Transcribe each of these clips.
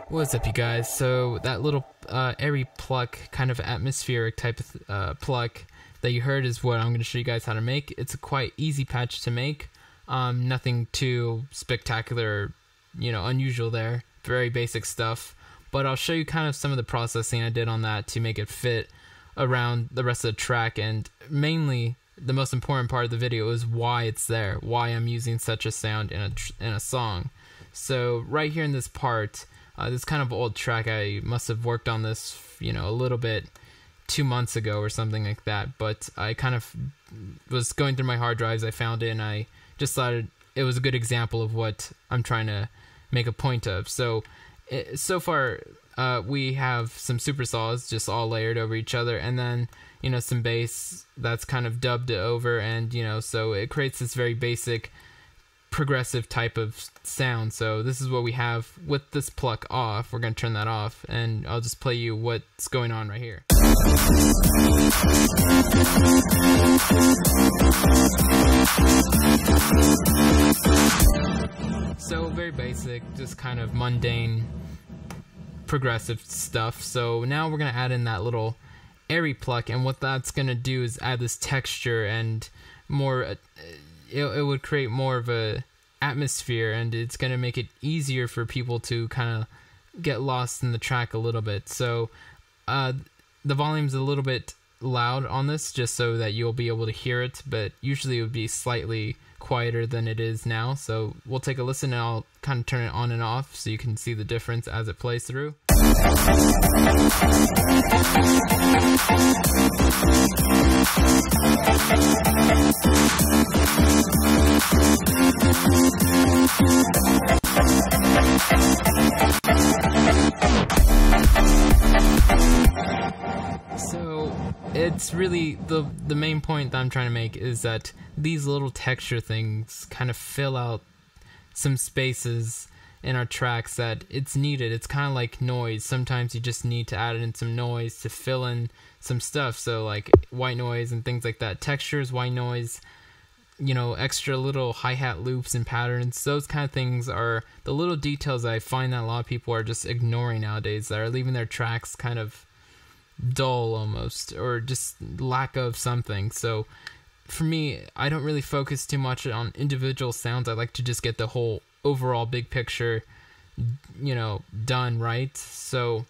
What's up, you guys? So that little Airy pluck, kind of atmospheric type of pluck that you heard is what I'm going to show you guys how to make. It's a quite easy patch to make. Nothing too spectacular, unusual there. Very basic stuff. But I'll show you kind of some of the processing I did on that to make it fit around the rest of the track. And mainly, the most important part of the video is why it's there, why I'm using such a sound in a song. So right here in this part, this kind of old track, I must have worked on this, a little bit 2 months ago or something like that. But I kind of was going through my hard drives, I found it, and I just thought it was a good example of what I'm trying to make a point of. So far, we have some supersaws just all layered over each other, and then some bass that's kind of dubbed over, and so it creates this very basic progressive type of sound. So this is what we have with this pluck off. We're going to turn that off, and I'll just play you what's going on right here. So very basic, just kind of mundane progressive stuff. So now we're going to add in that little Airy pluck, and what that's going to do is add this texture and more it would create more of a atmosphere, and it's going to make it easier for people to kind of get lost in the track a little bit. So the volume's a little bit loud on this, just so that you'll be able to hear it, but usually it would be slightly quieter than it is now. So we'll take a listen, and I'll kind of turn it on and off so you can see the difference as it plays through. So it's really the main point that I'm trying to make is that these little texture things kind of fill out some spaces in our tracks that it's needed. It's kind of like noise. Sometimes you just need to add in some noise to fill in some stuff. So like white noise and things like that. Textures, white noise, extra little hi-hat loops and patterns. Those kind of things are the little details I find that a lot of people are just ignoring nowadays, that are leaving their tracks kind of dull almost, or just lack of something. So for me, I don't really focus too much on individual sounds. I like to just get the whole overall big picture done right. So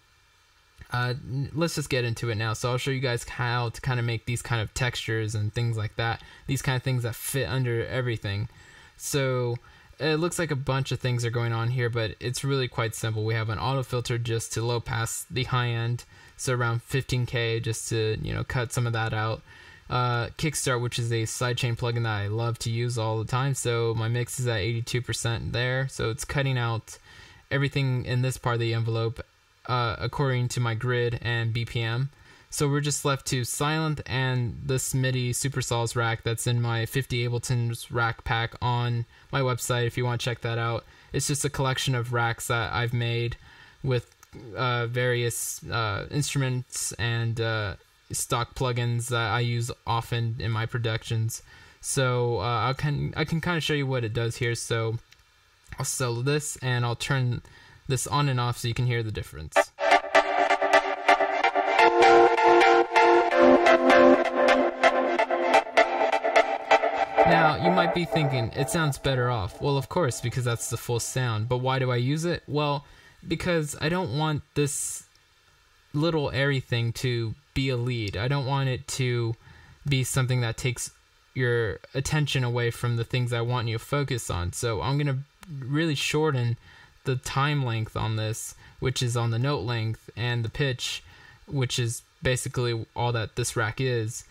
let's just get into it now. So I'll show you guys how to kind of make these kind of textures and things like that, these kind of things that fit under everything. So it looks like a bunch of things are going on here, but it's really quite simple. We have an auto filter just to low pass the high end, so around 15K, just to cut some of that out. Kickstart, which is a sidechain plugin that I love to use all the time. So my mix is at 82% there, so it's cutting out everything in this part of the envelope according to my grid and BPM. So we're just left to Sylenth and this MIDI Supersaws rack that's in my 50 Ableton's rack pack on my website if you want to check that out. It's just a collection of racks that I've made with various instruments and stock plugins that I use often in my productions. So I can kind of show you what it does here. So I'll solo this, and I'll turn this on and off so you can hear the difference. Now, you might be thinking, it sounds better off. Well, of course, because that's the full sound. But why do I use it? Well, because I don't want this little airy thing to be a lead. I don't want it to be something that takes your attention away from the things I want you to focus on. So I'm going to really shorten the time length on this, which is on the note length, and the pitch, which is basically all that this rack is.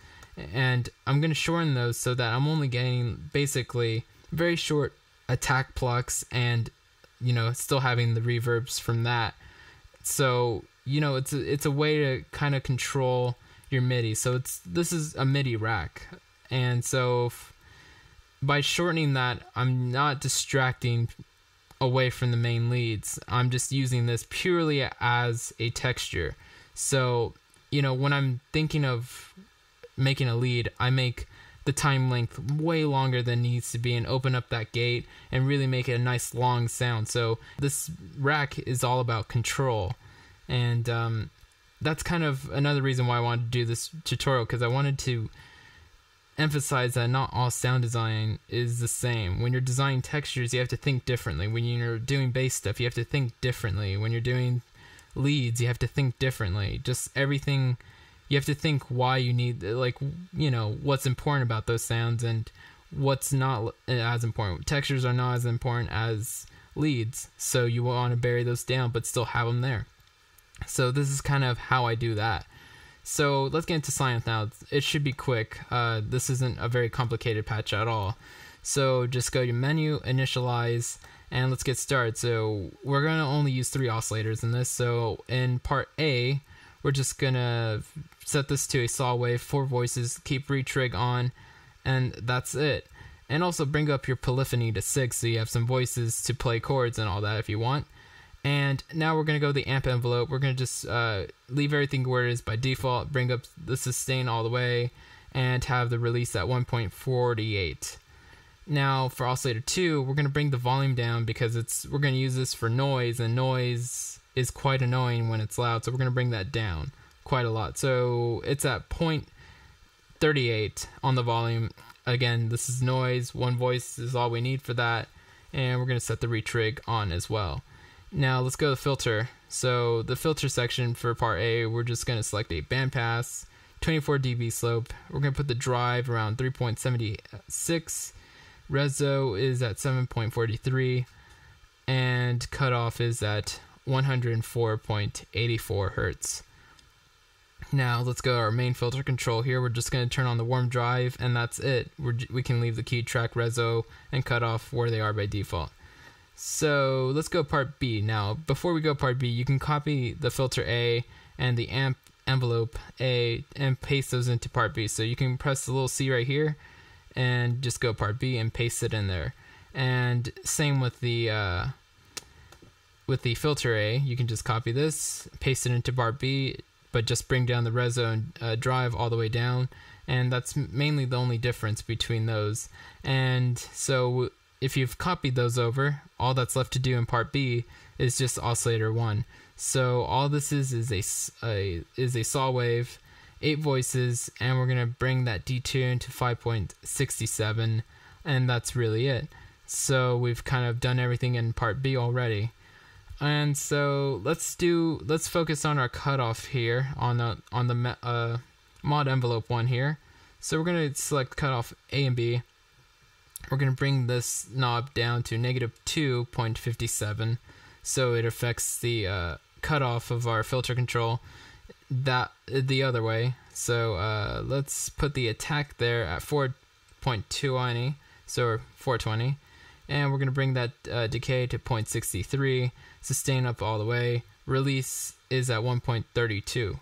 And I'm going to shorten those so that I'm only getting basically very short attack plucks, and still having the reverbs from that. So it's a way to kind of control your MIDI. So this is a MIDI rack, and so by shortening that, I'm not distracting away from the main leads. I'm just using this purely as a texture. So when I'm thinking of making a lead, I make the time length way longer than needs to be and open up that gate and really make it a nice long sound. So this rack is all about control, and that's kind of another reason why I wanted to do this tutorial, because I wanted to emphasize that not all sound design is the same. When you're designing textures, you have to think differently. When you're doing bass stuff, you have to think differently. When you're doing leads, you have to think differently. Just everything, you have to think why you need, like, you know, what's important about those sounds and what's not as important. Textures are not as important as leads, so you want to bury those down but still have them there. So this is kind of how I do that. So let's get into Sylenth now. It should be quick. This isn't a very complicated patch at all. So just go to menu, initialize, and let's get started. So we're going to only use 3 oscillators in this. So in part A, we're just going to set this to a saw wave, 4 voices, keep retrig on, and that's it. And also bring up your polyphony to 6 so you have some voices to play chords and all that if you want. And now we're going to go to the amp envelope. We're going to just leave everything where it is by default, bring up the sustain all the way, and have the release at 1.48. Now for oscillator 2, we're going to bring the volume down because we're going to use this for noise, and noise is quite annoying when it's loud, so we're going to bring that down quite a lot. So it's at 0.38 on the volume. Again, this is noise. 1 voice is all we need for that, and we're going to set the retrig on as well. Now let's go to filter. So the filter section for part A, we're just going to select a bandpass, 24 dB slope. We're going to put the drive around 3.76. Reso is at 7.43. And cutoff is at 104.84 Hertz. Now let's go to our main filter control here. We're just going to turn on the warm drive, and that's it. We can leave the key track, reso, and cutoff where they are by default. So let's go part B. Now, before we go part B, you can copy the filter A and the amp envelope A and paste those into part B. So you can press the little C right here and just go part B and paste it in there. And same with the filter A. You can just copy this, paste it into part B, but just bring down the reso and drive all the way down. And that's mainly the only difference between those. And so if you've copied those over, all that's left to do in part B is just oscillator 1. So all this is a saw wave, 8 voices, and we're gonna bring that detune to 5.67, and that's really it. So we've kind of done everything in part B already. And so let's focus on our cutoff here on the mod envelope 1 here. So we're gonna select cutoff A and B. We're going to bring this knob down to -2.57, so it affects the cutoff of our filter control the other way. So let's put the attack there at 4.20, so 420, and we're going to bring that decay to 0.63, sustain up all the way. Release is at 1.32.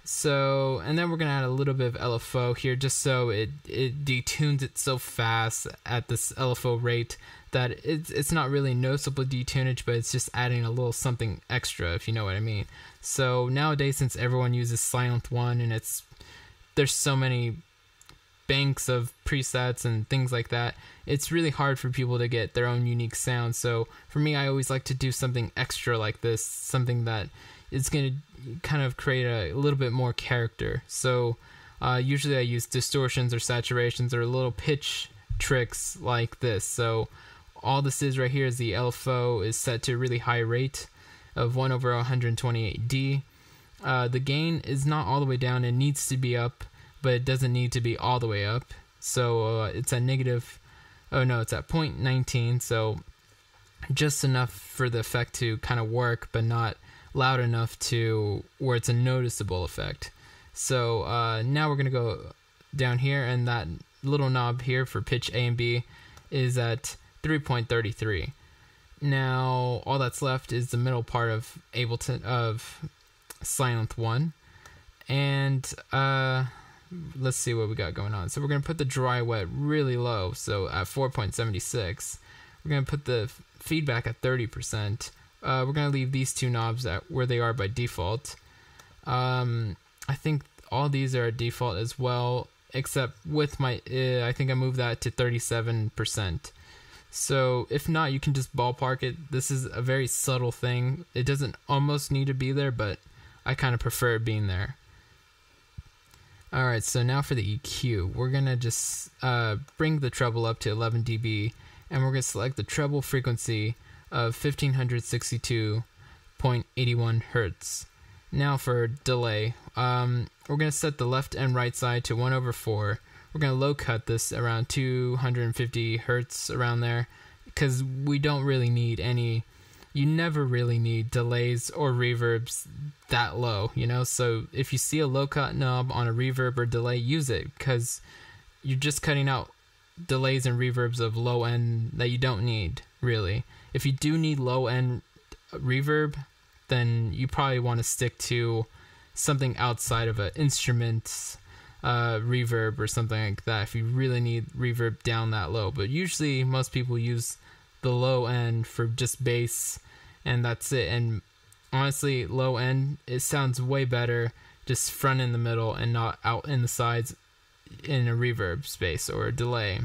So, and then we're going to add a little bit of LFO here just so it detunes it so fast at this LFO rate that it's not really noticeable detunage, but it's just adding a little something extra, if you know what I mean. So nowadays, since everyone uses Sylenth 1 and there's so many banks of presets and things like that, it's really hard for people to get their own unique sound. So for me, I always like to do something extra like this, something that is going to kind of create a little bit more character. So usually I use distortions or saturations or little pitch tricks like this. So all this is right here is the LFO is set to a really high rate of 1/128D. The gain is not all the way down. It needs to be up, but it doesn't need to be all the way up. So it's at it's at 0.19, so just enough for the effect to kind of work, but not loud enough to where it's a noticeable effect. So now we're going to go down here, and that little knob here for pitch A and B is at 3.33. Now all that's left is the middle part of Sylenth 1, and let's see what we got going on. So we're going to put the dry wet really low, so at 4.76. We're going to put the feedback at 30%. We're going to leave these 2 knobs at where they are by default. I think all these are at default as well. except with my, I think I moved that to 37%. So if not, you can just ballpark it. This is a very subtle thing. It doesn't almost need to be there, but I kind of prefer it being there. Alright, so now for the EQ. We're going to just bring the treble up to 11 dB, and we're going to select the treble frequency of 1562.81 Hertz. Now for delay. We're going to set the left and right side to 1/4. We're going to low cut this around 250 Hertz, around there, because we don't really need any, you never really need delays or reverbs that low, you know? So if you see a low cut knob on a reverb or delay, use it, because you're just cutting out delays and reverbs of low end that you don't need, really. If you do need low end reverb, then you probably want to stick to something outside of an instrument reverb or something like that if you really need reverb down that low. But usually most people use the low end for just bass, and that's it. And honestly, low end, it sounds way better just front in the middle and not out in the sides in a reverb space or a delay.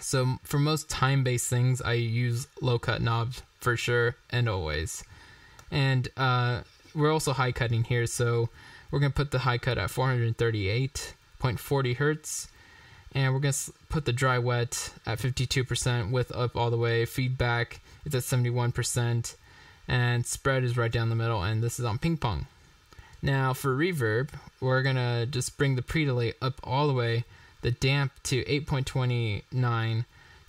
So for most time-based things, I use low cut knobs for sure and always. And we're also high cutting here, so we're going to put the high cut at 438.40 Hertz. And we're going to put the dry wet at 52%, width up all the way. Feedback is at 71%. And spread is right down the middle, and this is on ping pong. Now for reverb, we're going to just bring the pre-delay up all the way. The damp to 8.29.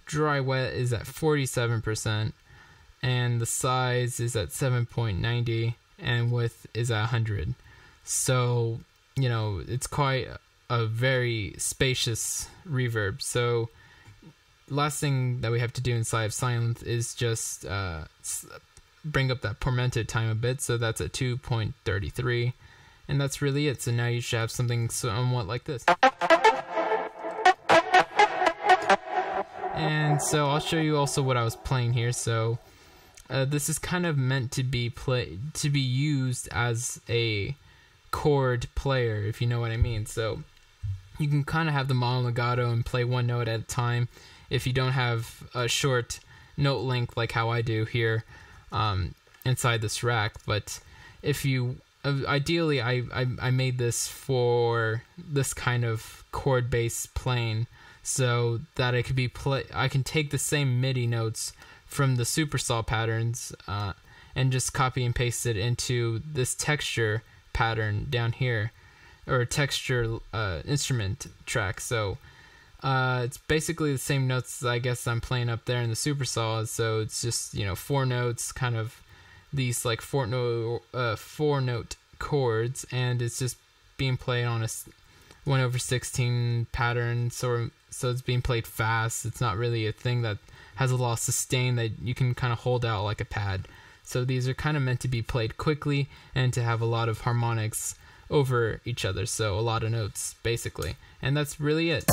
Dry wet is at 47%. And the size is at 7.90. And width is at 100. So, you know, it's quite a very spacious reverb. So last thing that we have to do inside of Sylenth is just bring up that tormented time a bit. So that's at 2.33. And that's really it. So now you should have something somewhat like this. And so I'll show you also what I was playing here. So this is kind of meant to be used as a chord player, if you know what I mean. So you can kind of have the mono legato and play one note at a time if you don't have a short note length like how I do here inside this rack. But if you ideally, I made this for this kind of chord based playing, so that it could be I can take the same MIDI notes from the supersaw patterns and just copy and paste it into this texture pattern down here, or texture instrument track. So it's basically the same notes I guess I'm playing up there in the supersaw. So it's just, you know, 4 notes, kind of these like 4 note chords, and it's just being played on a 1/16 pattern. So it's being played fast. It's not really a thing that has a lot of sustain that you can kind of hold out like a pad. So these are kind of meant to be played quickly and to have a lot of harmonics over each other. So a lot of notes, basically. And that's really it.